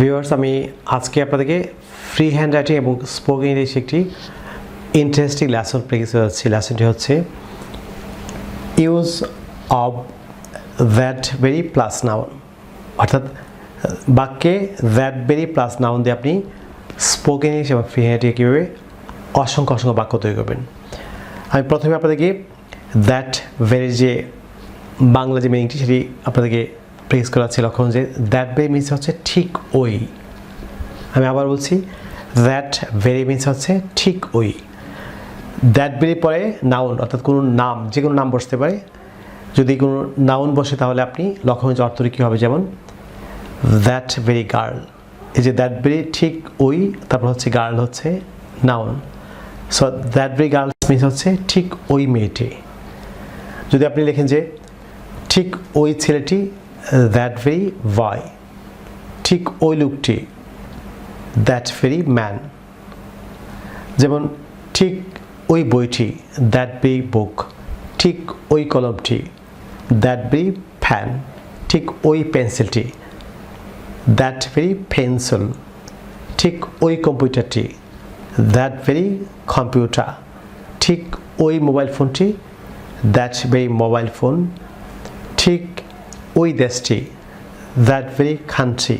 Viewers, আমি আজকে আপনাদেরকে ফ্রি হ্যান্ড রাইটিং এবং স্পোকেন ইংলিশ একটি ইন্টারেস্টিং লেসন প্রেজেন্ট করছি। লেসনটি হচ্ছে use of that very plus noun, অর্থাৎ বাক্যে দ্যাট ভেরি প্লাস নাউন দিয়ে আপনি স্পোকেন ইংলিশ এবং ফ্রি হ্যান্ড রাইটিং কীভাবে অসংখ্য বাক্য তৈরি করবেন। আমি প্রথমে আপনাদেরকে দ্যাট ভেরি যে বাংলা যে মিনিংটি সেটি আপনাদেরকে প্রেস করা আছে। লক্ষণ যে দ্যাট ভেরি মিনস হচ্ছে ঠিক ওই। আমি আবার বলছি, দ্যাট ভেরি মিনস হচ্ছে ঠিক ওই। দ্যাট ভেরি পরে নাউন, অর্থাৎ কোনো নাম, যে কোনো নাম বসতে পারে। যদি কোনো নাউন বসে তাহলে আপনি লক্ষণের অর্থটি কী হবে, যেমন দ্যাট ভেরি গার্ল। এই যে দ্যাট ভেরি ঠিক ওই, তারপর হচ্ছে গার্ল হচ্ছে noun. So that very girl means হচ্ছে ঠিক ওই মেয়েটি। যদি আপনি লেখেন যে ঠিক ওই ছেলেটি, দ্যাট ভেরি বয়। ঠিক ওই লোকটি, দ্যাট ভেরি ম্যান। যেমন ঠিক ওই বইটি, দ্যাট ভেরি বুক। ঠিক ওই কলমটি, দ্যাট ভেরি ফ্যান। ঠিক ওই পেন্সিলটি, দ্যাট ভেরি পেন্সিল। ঠিক ওই কম্পিউটারটি, দ্যাট ভেরি কম্পিউটার। ঠিক ওই মোবাইল ফোনটি, দ্যাট ভেরি মোবাইল ফোন। ঠিক ওই দেশটি, দ্যাট ভেরি কান্ট্রি।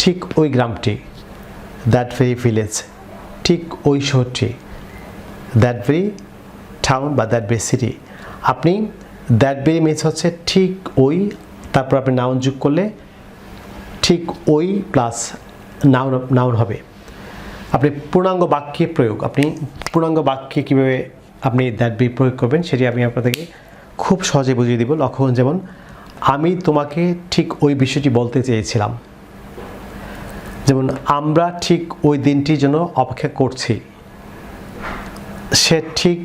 ঠিক ওই গ্রামটি, দ্যাট ভেরি ভিলেজ। ঠিক ওই শহরটি, দ্যাট ভেরি টাউন বা দ্যাট ভেরি সিটি। আপনি দ্যাট ভেরি মিনস হচ্ছে ঠিক ওই, তারপর আপনি নাউন যোগ করলে ঠিক ওই প্লাস নাউন হবে। আপনি পূর্ণাঙ্গ বাক্যে প্রয়োগ, আপনি পূর্ণাঙ্গ বাক্যে কীভাবে আপনি দ্যাট ভেরি প্রয়োগ করবেন সেটি আমি আপনাদেরকে খুব সহজে বুঝিয়ে দিব। লক্ষণ যেমন, আমি তোমাকে ঠিক ওই বিষয়টি বলতে চেয়েছিলাম। যেমন আমরা ঠিক ওই দিনটির জন্য অপেক্ষা করছি। সে ঠিক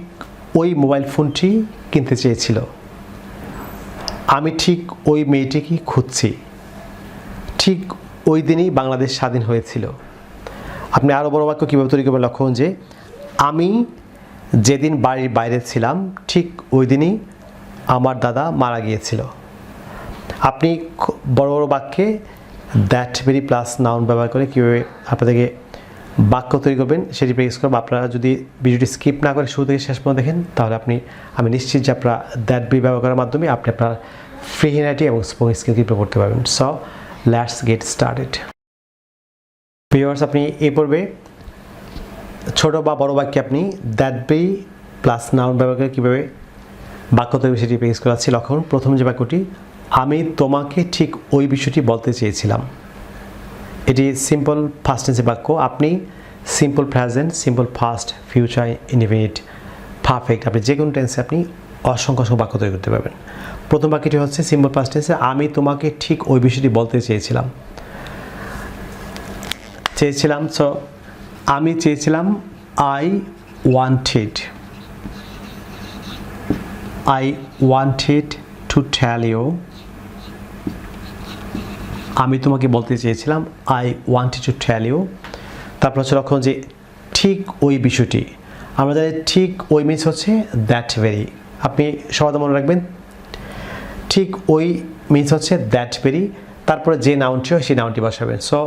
ওই মোবাইল ফোনটি কিনতে চেয়েছিল। আমি ঠিক ওই মেয়েটিকে খুঁজছি। ঠিক ওই দিনই বাংলাদেশ স্বাধীন হয়েছিল। আপনি আরও বড় বাক্য কীভাবে তৈরি করবেন, লক্ষণ যে আমি যেদিন বাড়ির বাইরে ছিলাম ঠিক ওই দিনই আমার দাদা মারা গিয়েছিল। আপনি বড় বাক্যে দ্যাট ভেরি প্লাস নাউন ব্যবহার করে কীভাবে আপনাদেরকে বাক্য তৈরি করবেন সেটি প্র্যাকটিস করবেন। আপনারা যদি ভিডিওটি স্কিপ না করে শুরু থেকে শেষ পর্যন্ত দেখেন তাহলে আমি নিশ্চিত যে আপনারা দ্যাট ভেরি ব্যবহার করার মাধ্যমে আপনি আপনার ফ্রি হ্যান্ড রাইটিং এবং স্পোকেন স্কিল ইমপ্রুভ করতে পারবেন। So let's get started. Viewers, আপনি এই পর্বে ছোট বা বড় বাক্যে আপনি দ্যাট ভেরি প্লাস নাউন ব্যবহার করে কীভাবে বাক্য তৈরি সেটি প্র্যাকটিস করাচ্ছি। লক্ষণ প্রথম যে বাক্যটি, আমি তোমাকে ঠিক ওই বিষয়টি বলতে চেয়েছিলাম। এটি সিম্পল ফার্স্ট টেন্সের বাক্য। আপনি simple present, simple fast, future, indefinite, perfect, আপনি যে কোনো টেন্সে আপনি অসংখ্য বাক্য তৈরি করতে পারবেন। প্রথম বাক্যটি হচ্ছে সিম্পল ফার্স্ট টেন্সে, আমি তোমাকে ঠিক ওই বিষয়টি বলতে চেয়েছিলাম। সো আমি চেয়েছিলাম, I wanted to tell you. আমি তোমাকে বলতে চেয়েছিলাম, I wanted to tell you. তারপর হচ্ছে লক্ষণ যে ঠিক ওই বিষয়টি, আমরা জানি ঠিক ওই মিনস হচ্ছে দ্যাট ভেরি। আপনি সবাই মনে রাখবেন, ঠিক ওই মিনস হচ্ছে দ্যাট ভেরি, তারপরে যে নাউনটি হয় সেই নাউনটি বসাবেন। সো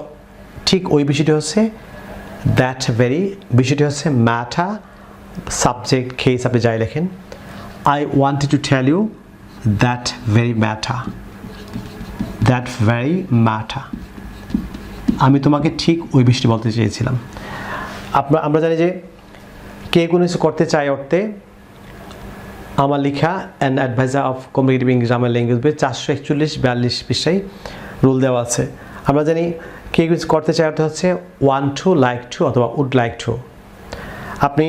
ঠিক ওই বিষয়টি হচ্ছে দ্যাট ভেরি, বিষয়টি হচ্ছে ম্যাটার, সাবজেক্ট কেস আপনি যাই লেখেন। I wanted to tell you that very matter. That very matter, আমি তোমাকে ঠিক ওই বিষয়টি বলতে চেয়েছিলাম। আমরা জানি যে কে কোনো কিছু করতে চায় অর্থে আমার লেখা and advisor of competitive English grammar language বই 441-42 পৃষ্ঠায় রুল দেওয়া আছে। আমরা জানি কে কিছু করতে চায় অর্থে হচ্ছে ওয়ান্ট টু, লাইক টু অথবা উড লাইক টু। আপনি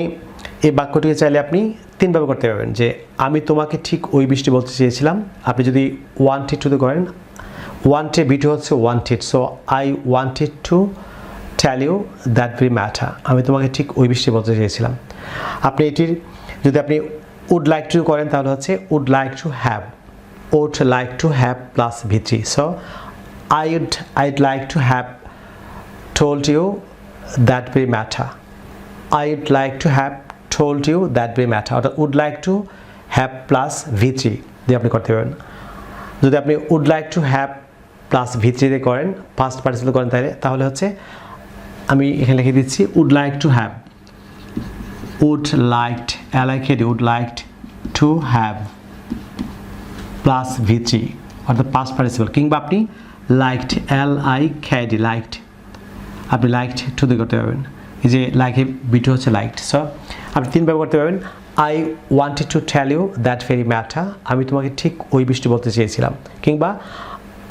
এই বাক্যটিকে চাইলে আপনি তিনভাবে করতে পারবেন, যে আমি তোমাকে ঠিক ওই বিষয়টি বলতে চেয়েছিলাম। আপনি যদি ওয়ান্টেড টুতে করেন, ওয়ান্টেড বিটু হচ্ছে wanted. So I wanted to tell you that very matter, আমি তোমাকে ঠিক ওই বিষয়টি বলতে চেয়েছিলাম। আপনি এটির যদি আপনি উড লাইক টু করেন তাহলে হচ্ছে would like to have plus V three. So I'd like to have told you that very matter. I'd like to have told you that very matter. অর্থাৎ would like to have plus v3 দিয়ে আপনি করতে পারবেন। যদি আপনি would like to have plus V3 দিয়ে করেন, past participle করেন তাহলে হচ্ছে আমি এখানে লিখে দিচ্ছি would like to have, would liked would liked to have plus V3 অর্থাৎ পাস্ট পার্টিসিপল, কিংবা আপনি লাইকড LIKD লাইকড, আপনি লাইকড টু দিয়ে করতে পারবেন। এই যে লাইকের বিটু হচ্ছে লাইকড, সো আপনি 3 ভাবে করতে পারবেন। I wanted to tell you that very matter, আমি তোমাকে ঠিক ওই বিষয়টি বলতে চেয়েছিলাম, কিংবা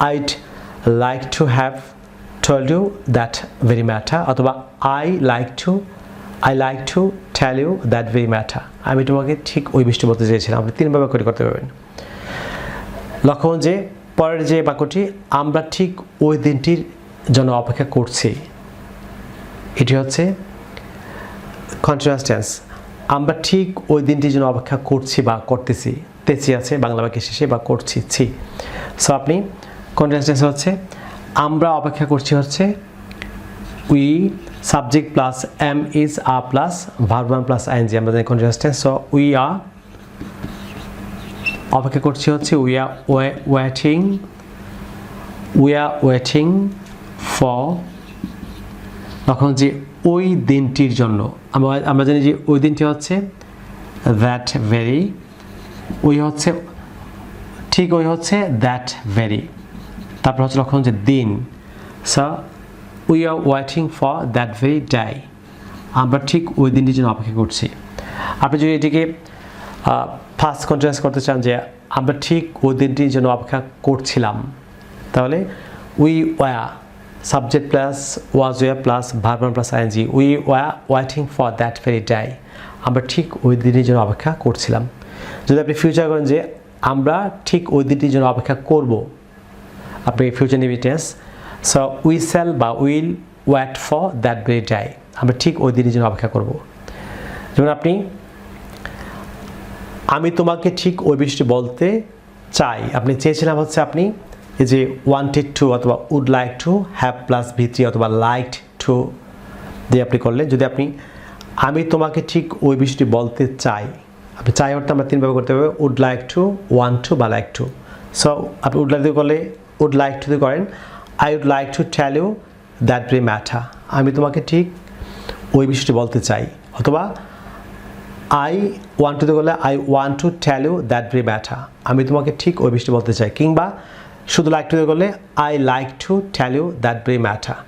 I'd like to have told you that very matter, অথবা I like to tell you that very matter, আমি তোমাকে ঠিক ওই বিষয়টি বলতে চেয়েছিলাম। আপনি 3 ভাবে করে করতে পারবেন। লক্ষ্য যে পরের যে বাক্যটি, আমরা ঠিক ওই দিনটির জন্য অপেক্ষা করছি, এটি হচ্ছে কন্টিনিউয়াস টেন্স। আমরা ঠিক ওই দিনটির জন্য অপেক্ষা করছি বা করতেছি, তেছি আছে বাংলা বাক্যের শেষে, বা করছি ছি। সো আপনি কন্টিনিউয়াস টেন্স হচ্ছে আমরা অপেক্ষা করছি হচ্ছে we subject plus am is are plus verb one plus ING, আমরা জানি continuous tense. So we are অপেক্ষা করছি হচ্ছে উই আর ওয়েটিং ফর, তখন যে ওই দিনটির জন্য আমরা জানি যে ওই দিনটি হচ্ছে দ্যাট ভেরি, ওই হচ্ছে ঠিক ওই হচ্ছে দ্যাট ভেরি, তারপর হচ্ছে লক্ষণ যে দিন। So we R waiting for that very day, আমরা ঠিক ওই দিনটির জন্য অপেক্ষা করছি। আপনি যদি এটিকে ফার্স্ট কন্টিনিউয়াস করতে চান যে আমরা ঠিক ওই দিনটির জন্য অপেক্ষা করছিলাম, তাহলে we were subject plus was were plus verb one plus ING, we were waiting for that very day, আমরা ঠিক ওই দিনের জন্য অপেক্ষা করছিলাম। যদি আপনি ফিউচার করেন যে আমরা ঠিক ওই দিনটির জন্য অপেক্ষা করব, আপনি ফিউচার নেবেন টেন্স। সো উই শ্যাল বা will wait for that very day, আমরা ঠিক ওই দিনের জন্য অপেক্ষা করব। যেমন আপনি আমি তোমাকে ঠিক ওই বিষয়টি বলতে চাই, আপনি চেয়েছিলাম হচ্ছে আপনি এই যে ওয়ান্টেড টু অথবা would like to have plus V3 অথবা লাইকড টু দিয়ে আপনি করলেন। যদি আপনি আমি তোমাকে ঠিক ওই বিষয়টি বলতে চাই, আপনি চাই অর্থে আমরা 3 ভাবে করতে হবে, would like to, want to বা লাইক টু। সো আপনি উড লাইক দিয়ে করলে উড লাইক টু দিয়ে করেন I would like to tell you that very matter, আমি তোমাকে ঠিক ওই বিষয়টি বলতে চাই, অথবা আই ওয়ান্ট টু দিয়ে করলে I want to tell you that very matter, আমি তোমাকে ঠিক ওই বিষয়টি বলতে চাই, কিংবা শুধু লাইক টু দিয়ে করলে I like to tell you that very matter,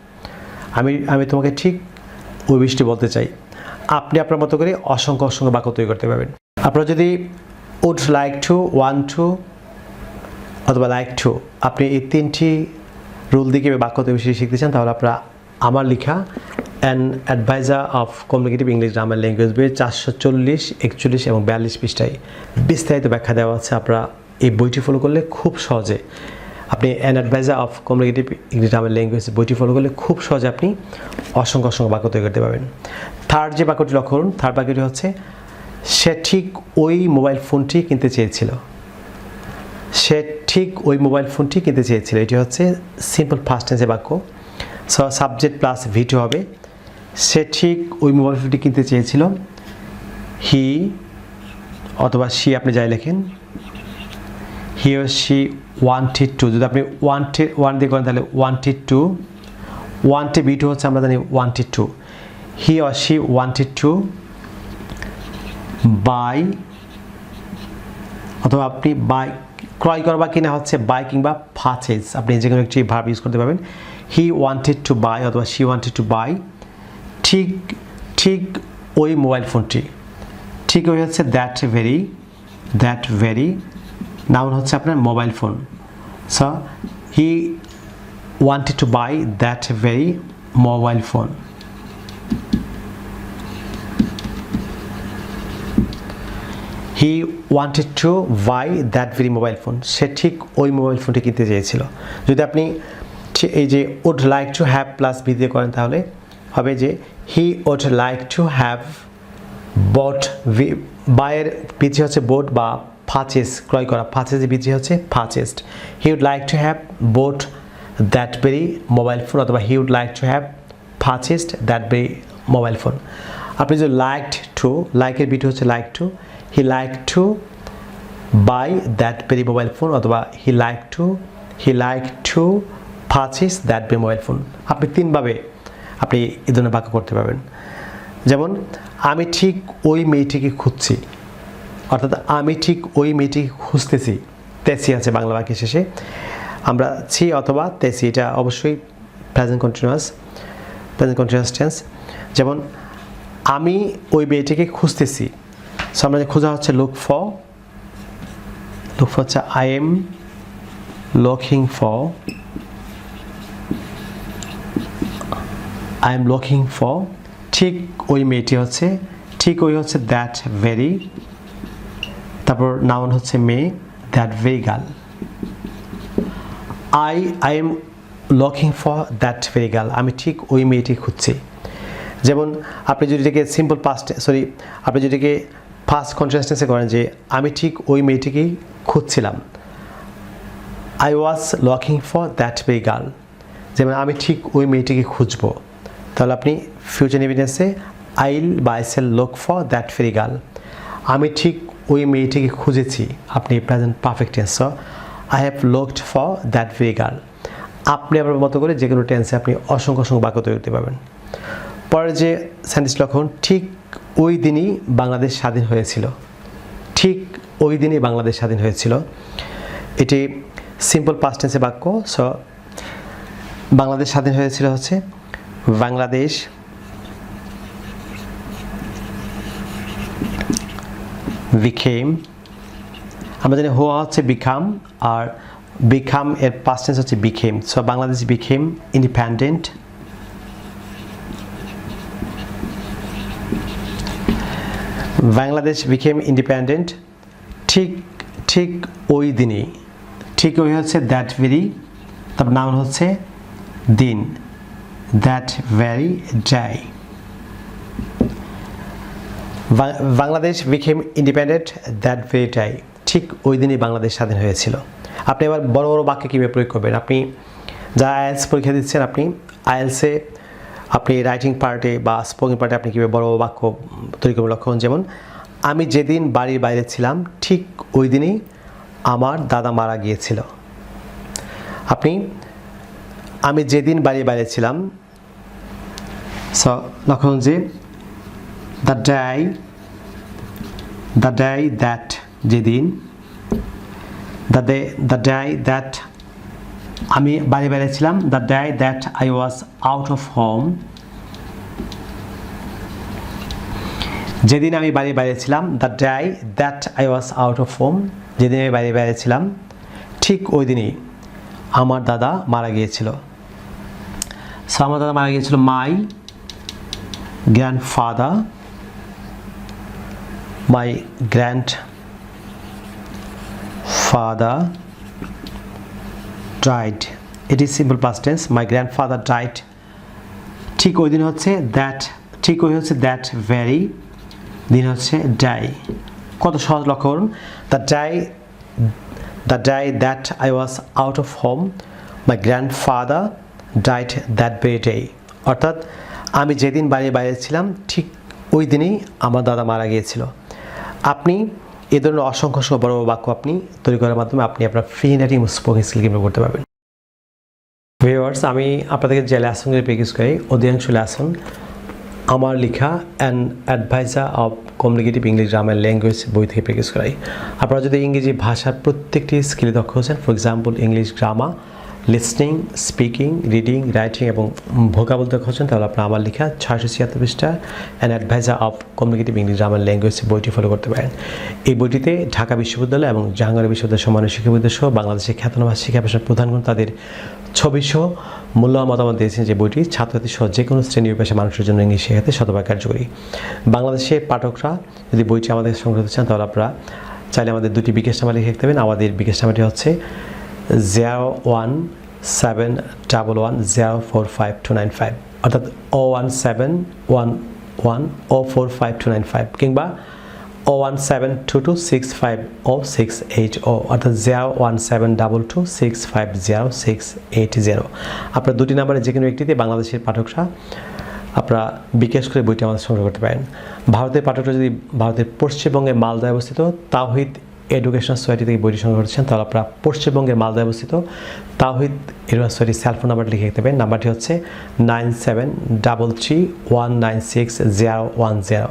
আমি তোমাকে ঠিক ওই বিষয়টি বলতে চাই। আপনি আপনার মতো করে অসংখ্য বাক্য তৈরি করতে পারবেন। আপনারা যদি would like to, want to অথবা লাইক টু, আপনি এই 3টি রুল দিয়ে বাক্য তৈরি শিখতে চান, তাহলে আপনারা আমার লেখা an advisor of communicative English grammar language বইয়ের 440, 41 এবং 42 পৃষ্ঠায় বিস্তারিত ব্যাখ্যা দেওয়া আছে। আপনারা এই বইটি ফলো করলে খুব সহজে, আপনি an advisor of communicative English grammar language বইটি ফলো করলে খুব সহজে আপনি অসংখ্য বাক্য তৈরি করতে পারবেন। থার্ড যে বাক্যটি লক্ষ্য করুন, থার্ড বাক্যটি হচ্ছে সে ঠিক ওই মোবাইল ফোনটি কিনতে চেয়েছিল, সে ঠিক ওই মোবাইল ফোনটি কিনতে চেয়েছিল, এটি হচ্ছে সিম্পল ফার্স্ট টেন্সের বাক্য। সো সাবজেক্ট প্লাস V2 হবে, সে ঠিক ওই মোবাইল ফোনটি কিনতে চেয়েছিল, হি অথবা শি আপনি যাই লেখেন, হি or she wanted to, যদি আপনি ওয়ান দিয়ে করেন তাহলে wanted to, ওয়ান্টে V2 হচ্ছে আমরা জানি wanted to, he or she wanted to buy, অথবা আপনি বাই ক্রয় করা বা কিনা হচ্ছে বাই কিংবা পারচেজ, আপনি যে কোনো একটি ভার্ব ইউজ করতে পারবেন। হি ওয়ান্টেড টু বাই অথবা শি ওয়ান্টেড টু বাই, ঠিক ওই মোবাইল ফোনটি, ঠিক ওই হচ্ছে দ্যাট ভেরি, নাউন হচ্ছে আপনার mobile phone. So he wanted to buy that very mobile phone. He wanted to buy that very mobile phone, সে ঠিক ওই মোবাইল ফোনটি কিনতে চেয়েছিল। যদি আপনি এই যে would like to have plus V দিয়ে করেন তাহলে হবে যে he would like to have bought, বাইয়ের পিছিয়ে হচ্ছে বোট বা পারচেজ ক্রয় করা, পারচেজের পিছিয়ে হচ্ছে purchased. He would like to have bought that very mobile phone, অথবা he would like to have purchased that very mobile phone. আপনি যে লাইকড টু, লাইকের বিটি হচ্ছে like to, he like to buy that very mobile phone, অথবা he like to purchase that mobile phone. আপনি তিনভাবে আপনি এই ধরনের বাক্য করতে পারবেন। যেমন আমি ঠিক ওই মেয়েটিকে খুঁজছি, অর্থাৎ আমি ঠিক ওই মেয়েটিকে খুঁজতেছি, তেসি আছে বাংলা বাক্যের শেষে, আমরা ছি অথবা তেসি, এটা অবশ্যই প্রেজেন্ট কন্টিনিউয়াস টেন্স। যেমন আমি ওই মেয়েটিকে খুঁজতেছি, সো আমরা যে খোঁজা হচ্ছে লুক ফর হচ্ছে আই এম লুকিং ফর। ঠিক ওই মেয়েটি হচ্ছে, ঠিক ওই হচ্ছে দ্যাট ভেরি, তারপর নাউন হচ্ছে মে, that very girl. I am looking for that very girl, আমি ঠিক ওই মেয়েটি খুঁজছি। যেমন আপনি যদি এটাকে আপনি যদি এটাকে ফার্স্ট কন্টিনিউয়াস করেন যে আমি ঠিক ওই মেয়েটিকেই খুঁজছিলাম, I was looking for that very girl. যেমন আমি ঠিক ওই মেয়েটিকে খুঁজবো, তাহলে আপনি ফিউচার এভিডেন্সে আইল বা I shall look for that very girl. আমি ঠিক ওই মেয়েটিকে খুঁজেছি, আপনি present perfect tense, I have looked for that very girl. আপনি আপনার মতো করে যে কোনো টেন্সে আপনি অসংখ্য বাক্য তৈরি করতে পারবেন। পরের যে সেন্টেন্স লক্ষণ, ঠিক ওই দিনই বাংলাদেশ স্বাধীন হয়েছিল। ঠিক ওই দিনই বাংলাদেশ স্বাধীন হয়েছিল, এটি সিম্পল পাস্ট টেন্সের বাক্য। সো বাংলাদেশ স্বাধীন হয়েছিল হচ্ছে বাংলাদেশ became, আমরা জানি হওয়া হচ্ছে বিকাম, আর বিকাম এর পাস্ট টেন্স হচ্ছে became। So Bangladesh became independent, Bangladesh became independent ঠিক ওই দিনই, ঠিক ওই হচ্ছে দ্যাট ভেরি, তারপর নাউন হচ্ছে দিন, that very day. Bangladesh became independent that very day, ঠিক ওই দিনই বাংলাদেশ স্বাধীন হয়েছিল। আপনি এবার বড় বড় বাক্যে কীভাবে প্রয়োগ করবেন, আপনি যা আইএলস পরীক্ষা দিচ্ছেন, আপনি আইএলসে আপনি রাইটিং পার্টে বা স্পোকেন পার্টে আপনি কীভাবে বড় বড় বাক্য তৈরি করবেন লক্ষণ। যেমন আমি যেদিন বাড়ির বাইরে ছিলাম, ঠিক ওই দিনই আমার দাদা মারা গিয়েছিল। আপনি আমি যেদিন বাড়ির বাইরে ছিলাম, লক্ষণ যে the day that, যেদিন, the day that আমি বাড়ি বাইরে ছিলাম, the day that I was out of home, যেদিন আমি বাড়ি বাইরে ছিলাম, the day that I was out of home, যেদিন আমি বাড়ি বাইরে ছিলাম, ঠিক ওই দিনই আমার দাদা মারা গিয়েছিল। সো আমার দাদা মারা গিয়েছিল, my grandfather died, it is simple past tense, my grandfather died, ঠিক ওই দিন হচ্ছে that, ঠিক ওই হচ্ছে that very, দিন হচ্ছে day। কত সহজ লক্ষ্য করুন, the day that I was out of home, my grandfather died that very day, অর্থাৎ আমি যেদিন বাইরে ছিলাম, ঠিক ওই দিনই আমার দাদা মারা গিয়েছিল। আপনি এই ধরনের অসংখ্য বড় বাক্য আপনি তৈরি করার মাধ্যমে আপনি আপনার free writing spoken skill improve করতে পারবেন। ভিউয়ার্স, আমি আপনাদেরকে যে লেসনগুলি প্র্যাকটিস করি, অধিকাংশ লেসন আমার লেখা and advisor of communicative English grammar language বই থেকে প্র্যাকটিস করাই। আপনারা যদি ইংরেজি ভাষার প্রত্যেকটি স্কিলে দক্ষ হচ্ছেন, for example English grammar, listening, speaking, reading, writing এবং ভোকাবুল দক্ষ হচ্ছেন, তাহলে আপনার আমার লেখা 676 পৃষ্ঠা and advisor of communicative English grammar language বইটি ফলো করতে পারেন। এই বইটিতে ঢাকা বিশ্ববিদ্যালয় এবং জাহাঙ্গীর বিশ্ববিদ্যালয়ের সম্মানীয় শিক্ষাবিদ সহ বাংলাদেশের খ্যাতনামা শিক্ষা পেশার প্রধানগণ তাদের ছবিসহ মূল্যবান মতামত দিয়েছেন যে বইটি ছাত্রছাত্রী সহ যে কোনো শ্রেণী পেশা মানুষের জন্য ইংলিশ শেখাতে শতভাগ কার্যকরী। বাংলাদেশের পাঠকরা যদি বইটি আমাদের সংগ্রহ করতে চান, তাহলে আপনারা চাইলে আমাদের দুটি বিকাশ নাম্বার লিখে রাখতে পারেন। আমাদের বিকাশ নাম্বারটি হচ্ছে 01711045295, অর্থাৎ 01711045295 কিংবা 01722650680, অর্থাৎ 01722650680। আপনার দুটি নাম্বারে যে কোনো একটিতে বাংলাদেশের পাঠকরা আপনারা বিকাশ করে বইটি আমাদের সংগ্রহ করতে পারেন। ভারতের পাঠকরা যদি ভারতের পশ্চিমবঙ্গের মালদায় অবস্থিত তাওহিদ এডুকেশনাল সোসাইটি থেকে বইটি সংগ্রহ করেছেন, তাহলে আপনারা পশ্চিমবঙ্গের মালদায় অবস্থিত তাওহিদ ইউনিভার্সিটির সেলফোন নাম্বারটি লিখে দেবেন। নাম্বারটি হচ্ছে 9733196010।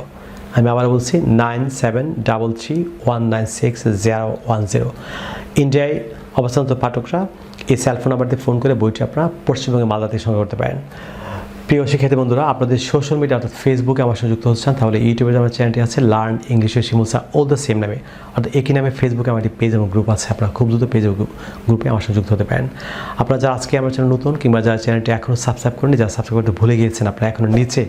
আমি আবার বলছি 9733196010। ইন্ডিয়ায় অবস্থানত পাঠকরা এই সেলফোন নাম্বার দিয়ে ফোন করে বইটি আপনারা পশ্চিমবঙ্গের মালদা থেকে সংগ্রহ করতে পারেন। প্রিয় শিক্ষার্থী বন্ধুরা, আপনাদের সোশ্যাল মিডিয়া অর্থাৎ ফেসবুকে আমার সঙ্গে যুক্ত হচ্ছেন, তাহলে ইউটিউবে আমার চ্যানেলটি আছে learn English with Shimul sir all the same নামে, অর্থাৎ একই নামে ফেসবুকে আমার একটি পেজ এবং গ্রুপ আছে। আপনারা খুব দ্রুত পেজ এবং গ্রুপে আমার সঙ্গে যুক্ত হতে পারেন। আপনারা যারা আজকে আমার চ্যানেল নতুন কিংবা যারা চ্যানেলটি এখনও সাবস্ক্রাইব করেনি, যারা সাবস্ক্রাইব করতে ভুলে গিয়েছেন, আপনারা এখনও নিচে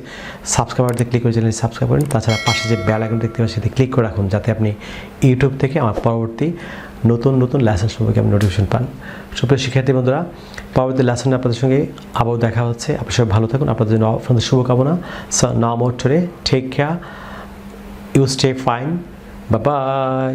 সাবস্ক্রাইব বাটনে ক্লিক করে চ্যানেলটি সাবস্ক্রাইব করেন। তাছাড়া পাশে যে বেল আইকন দেখতে পাচ্ছেন সেটি ক্লিক করে রাখুন, যাতে আপনি ইউটিউব থেকে আমার পরবর্তী নতুন নতুন লেসন সম্পর্কে আপনি নোটিফিকেশন পান। সুপ্রিয় শিক্ষার্থী বন্ধুরা, পরবর্তী লেসনে আপনাদের সঙ্গে আবার দেখা হচ্ছে। আপনার সবাই ভালো থাকুন, আপনাদের জন্য আপনাদের শুভকামনা। So now more today, take care, you stay fine, bye by.